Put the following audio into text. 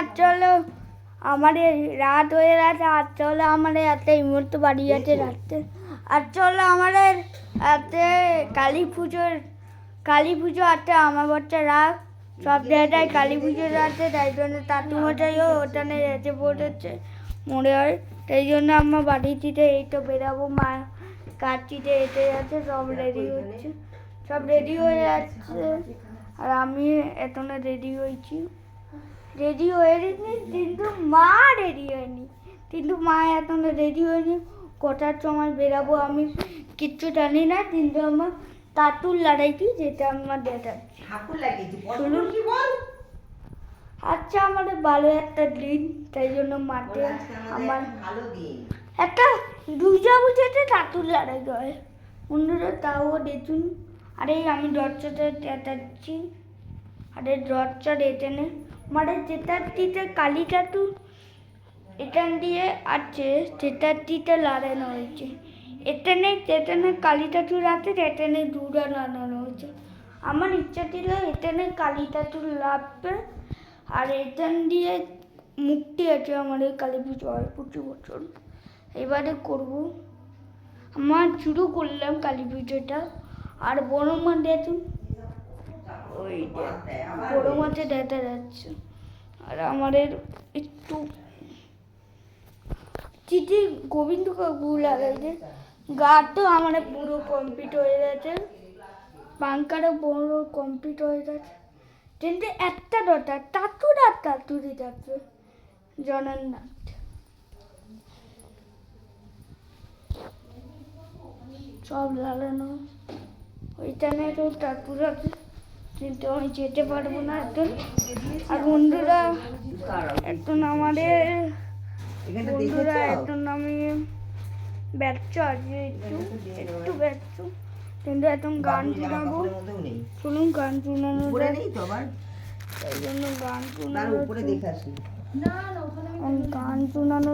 আচ্ছা হলো আমাদের রাত হয়ে গেছে। আচ্ছা হলো আমাদের একটা এই মুহূর্তে বাড়ি আছে রাত্রে। আচ্ছা হলো আমাদের এতে কালী পুজো আছে আমাবস্যা রাত সব জায়গায় কালী পুজো আছে, তাই জন্য তাঁতুমশাইও ওখানে এসে পড়েছে মনে হয়। তাই জন্য আমার বাড়িটিতে এই তো বেরাবো, মা কাঠটিতে এসে যাচ্ছে, সব রেডি হচ্ছে, সব রেডি হয়ে যাচ্ছে। আর আমি এখনো রেডি হয়েছি, রেডি হয়ে গেছি, কিন্তু মা রেডি হয়নি, কিন্তু মা এখনো রেডি হয়নি। কটার সময় বেরাবো আমি কিচ্ছু জানি না, কিন্তু আমার তাঁতুর লড়াইটি যেটা আমার দেখাচ্ছি। আচ্ছা আমাদের ভালো একটা দিন, তাই জন্য মাঠে আমার একটা দুর্গা পুজোতে তাঁতুর লড়াই হয় বন্ধুরা, তাও দেখুন। আরে আমি দরজাটা দেখাচ্ছি, আরে দরজা এখানে মানে যেটাটিতে কালী ঠাকুর এখান দিয়ে আছে, সেটাটিতে লাগানো হয়েছে। এখানে কালী ঠাকুর আছে, এখানে দুর্গা লাগানো হয়েছে। আমার ইচ্ছা ছিল এখানে কালী ঠাকুর লাগবে, আর এখান দিয়ে মুক্তি আছে আমাদের কালী পুজো হয় প্রতি বছর, এবারে করবো। আমার শুরু করলাম কালী পুজোটা। আর বড় মা দেখুন, ওই বড় মাঠে দেখা যাচ্ছে। আর আমাদের একটু চিঠি গোবিন্দ কাকু লাগাইছে, গাছও আমাদের পুরো কমপ্লিট হয়ে গেছে, পাঙ্কারও বড় কমপ্লিট হয়ে গেছে। কিন্তু একটা দরকার, তাঁতুর আর তাঁতুরি থাকবে জগন্নাথ। সব লাগানো ওইখানে তো তাঁতুর আছে, কিন্তু আমি যেতে পারবো না এখন। আর বন্ধুরা এখন আমাদের এখন আমি ব্যস্ত আছি, একটু ব্যস্ত, কিন্তু এখন গান শোনাবো। শুনুন গান শোনানো, তাই জন্য গান শোনানো, গান শোনানো